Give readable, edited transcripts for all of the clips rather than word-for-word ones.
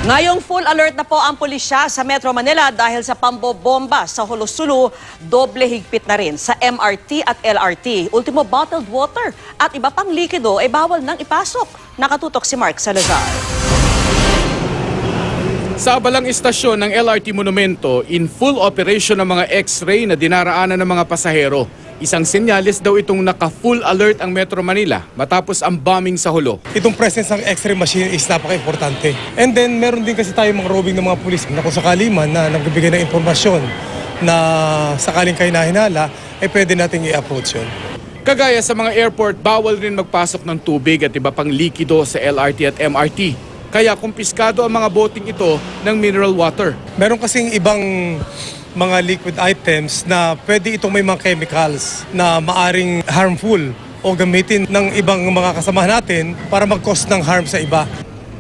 Ngayong full alert na po ang pulisya sa Metro Manila dahil sa pambobomba sa Hulosulu, doble higpit na rin sa MRT at LRT. Ultimo, bottled water at iba pang likido ay bawal nang ipasok. Nakatutok si Mark Salazar. Sa abalang istasyon ng LRT Monumento, in full operation ng mga X-ray na dinaraanan ng mga pasahero. Isang senyales daw itong naka-full alert ang Metro Manila matapos ang bombing sa Hulo. Itong presence ng X-ray machine is napaka-importante. And then meron din kasi tayo mga roving ng mga pulis na kung sakali man na nagbibigay ng impormasyon na sakaling kayo nahinala, ay pwede nating i-approach yun. Kagaya sa mga airport, bawal rin magpasok ng tubig at iba pang likido sa LRT at MRT. Kaya kumpiskado ang mga boting ito ng mineral water. Meron kasing ibang mga liquid items na pwede itong may mga chemicals na maaring harmful o gamitin ng ibang mga kasamahan natin para mag-cause ng harm sa iba.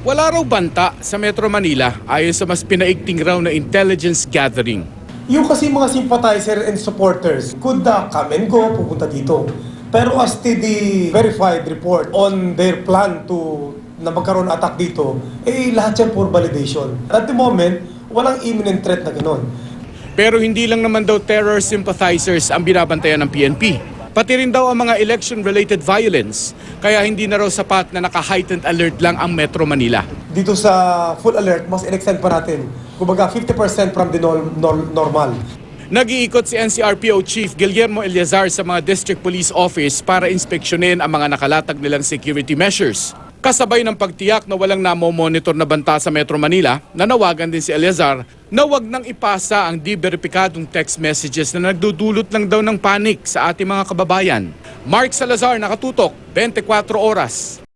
Wala raw banta sa Metro Manila ayon sa mas pinaigting raw na intelligence gathering. Yung kasi mga sympathizer and supporters could come and go, pupunta dito. Pero as to the verified report on their plan na magkaroon attack dito, lahat yan for validation. At the moment, walang imminent threat na gano'n. Pero hindi lang naman daw terror sympathizers ang binabantayan ng PNP. Pati rin daw ang mga election-related violence. Kaya hindi na raw sapat na naka-heightened alert lang ang Metro Manila. Dito sa full alert, mas in-extend pa natin. Kumbaga 50% from the normal. Nag-iikot si NCRPO Chief Guillermo Eleazar sa mga District Police Office para inspeksyonin ang mga nakalatag nilang security measures. Kasabay ng pagtiyak na walang namomonitor na banta sa Metro Manila, nanawagan din si Eleazar na wag nang ipasa ang di-beripikadong text messages na nagdudulot lang daw ng panic sa ating mga kababayan. Mark Salazar, nakatutok, 24 oras.